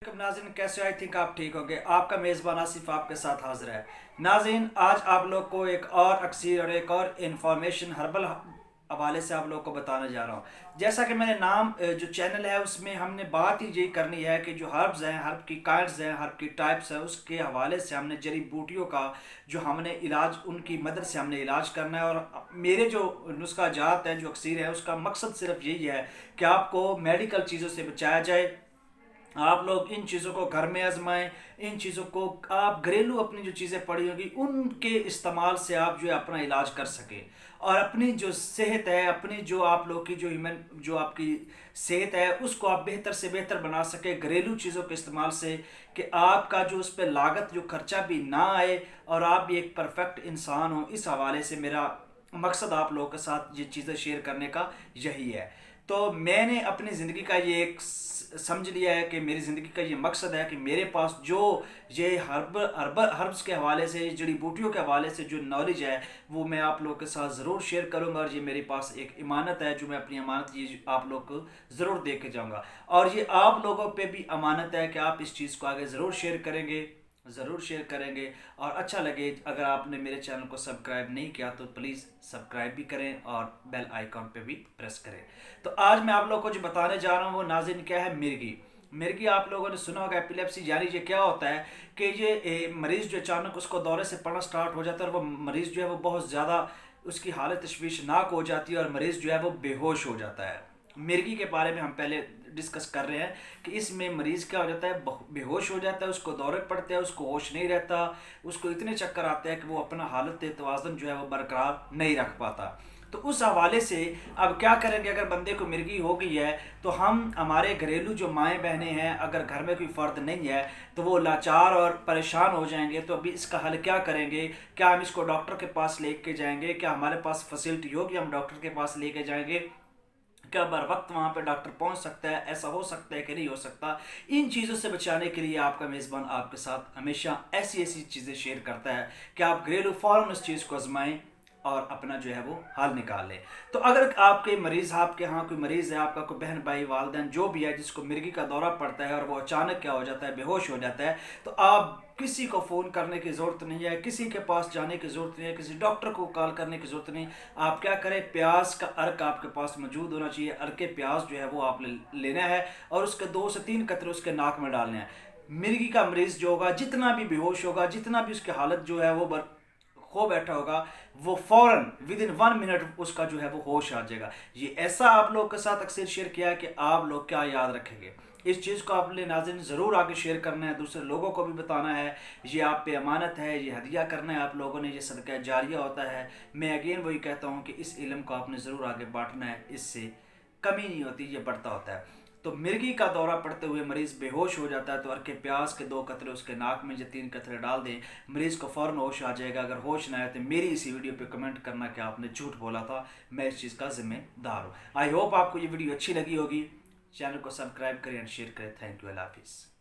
नाज़रीन कैसे हो? आई थिंक आप ठीक होंगे। आपका मेज़बान आसिफ आपके साथ हाजिर है। नाज़रीन आज आप लोग को एक और अक्सर और एक और इन्फॉर्मेशन हर्बल हवाले से आप लोग को बताने जा रहा हूँ। जैसा कि मैंने नाम जो चैनल है उसमें हमने बात ही यही करनी है कि जो हर्ब्स हैं, हर्ब की काइंड्स हैं, हर्ब की टाइप्स हैं, उसके हवाले से हमने जड़ी बूटियों का जो हमने इलाज उनकी मदद से हमने इलाज करना है। और मेरे जो नुस्खा जात है जो अक्सर है उसका मकसद सिर्फ यही है कि आपको मेडिकल चीज़ों से बचाया जाए। आप लोग इन चीज़ों को घर में आजमाएं। इन चीज़ों को आप घरेलू अपनी जो चीज़ें पड़ी होंगी उनके इस्तेमाल से आप जो है अपना इलाज कर सकें और अपनी जो सेहत है, अपनी जो आप लोग की जो ह्यूमन जो आपकी सेहत है उसको आप बेहतर से बेहतर बना सके घरेलू चीज़ों के इस्तेमाल से, कि आपका जो उस पर लागत जो खर्चा भी ना आए और आप भी एक परफेक्ट इंसान हो। इस हवाले से मेरा मकसद आप लोगों के साथ ये चीज़ें शेयर करने का यही है। तो मैंने अपनी ज़िंदगी का ये एक समझ लिया है कि मेरी ज़िंदगी का ये मकसद है कि मेरे पास जो ये हर्ब्स के हवाले से, जड़ी बूटियों के हवाले से जो नॉलेज है वो मैं आप लोगों के साथ ज़रूर शेयर करूंगा। और ये मेरे पास एक इमानत है जो मैं अपनी अमानत ये आप लोग को ज़रूर दे के जाऊँगा। और ये आप लोगों पे भी अमानत है कि आप इस चीज़ को आगे ज़रूर शेयर करेंगे, ज़रूर शेयर करेंगे। और अच्छा लगे अगर आपने मेरे चैनल को सब्सक्राइब नहीं किया तो प्लीज़ सब्सक्राइब भी करें और बेल आइकॉन पे भी प्रेस करें। तो आज मैं आप लोगों को जो बताने जा रहा हूँ वो नाज़रीन क्या है, मिर्गी। मिर्गी आप लोगों ने सुना होगा, एपिलेप्सी, यानी ये क्या होता है कि ये मरीज़ जो अचानक उसको दौरे से पड़ना स्टार्ट हो जाता है और वो मरीज़ जो है वो बहुत ज़्यादा उसकी हालत तशवीशनाक हो जाती है और मरीज़ जो है वो बेहोश हो जाता है। मिर्गी के बारे में हम पहले डिस्कस कर रहे हैं कि इसमें मरीज़ क्या हो जाता है, बेहोश हो जाता है, उसको दौरे पड़ते हैं, उसको होश नहीं रहता, उसको इतने चक्कर आते हैं कि वो अपना हालत तवाज़ुन जो है वो बरकरार नहीं रख पाता। तो उस हवाले से अब क्या करेंगे, अगर बंदे को मिर्गी हो गई है तो हम हमारे घरेलू जो माएँ बहनें हैं, अगर घर में कोई फ़र्द नहीं है तो वो लाचार और परेशान हो जाएंगे। तो अभी इसका हल क्या करेंगे? क्या हम इसको डॉक्टर के पास लेके जाएंगे? क्या हमारे पास फैसिलिटी होगी हम डॉक्टर के पास लेके जाएंगे? क्या बर वक्त वहाँ पे डॉक्टर पहुँच सकता है? ऐसा हो सकता है कि नहीं हो सकता? इन चीज़ों से बचाने के लिए आपका मेज़बान आपके साथ हमेशा ऐसी ऐसी चीज़ें शेयर करता है कि आप घरेलू फ़ौरन उस चीज़ को आजमाएं और अपना जो है वो हल निकाल लें। तो अगर आपके मरीज़, आपके यहाँ कोई मरीज़ है, आपका कोई बहन भाई वालदैन जो भी है जिसको मिर्गी का दौरा पड़ता है और वो अचानक क्या हो जाता है, बेहोश हो जाता है, तो आप किसी को फ़ोन करने की ज़रूरत नहीं है, किसी के पास जाने की ज़रूरत नहीं है, किसी डॉक्टर को कॉल करने की ज़रूरत नहीं। आप क्या करें, प्याज का अर्क आपके पास मौजूद होना चाहिए। अर्क प्याज जो है वो आप लेना है और उसके 2 से 3 कतरे उसके नाक में डालने हैं। मिर्गी का मरीज़ जो होगा, जितना भी बेहोश होगा, जितना भी उसकी हालत जो है वो खो बैठा होगा, वो फौरन विद इन 1 मिनट उसका जो है वो होश आ जाएगा। ये ऐसा आप लोग के साथ अक्सर शेयर किया है कि आप लोग क्या याद रखेंगे। इस चीज़ को आपने नाज़रीन ज़रूर आगे शेयर करना है, दूसरे लोगों को भी बताना है। ये आप पे अमानत है, ये हदिया करना है आप लोगों ने, ये सदका जारिया होता है। मैं अगेन वही कहता हूँ कि इस इल्म को आपने ज़रूर आगे बांटना है, इससे कमी नहीं होती, ये बढ़ता होता है। तो मिर्गी का दौरा पड़ते हुए मरीज़ बेहोश हो जाता है तो अर्के प्याज के 2 कतरे उसके नाक में, जो 3 कतरे डाल दें, मरीज़ को फ़ौरन होश आ जाएगा। अगर होश ना आए तो मेरी इसी वीडियो पे कमेंट करना कि आपने झूठ बोला था, मैं इस चीज़ का जिम्मेदार हूँ। आई होप आपको ये वीडियो अच्छी लगी होगी। चैनल को सब्सक्राइब करें एंड शेयर करें। थैंक यू, अल्लाह हाफिज़।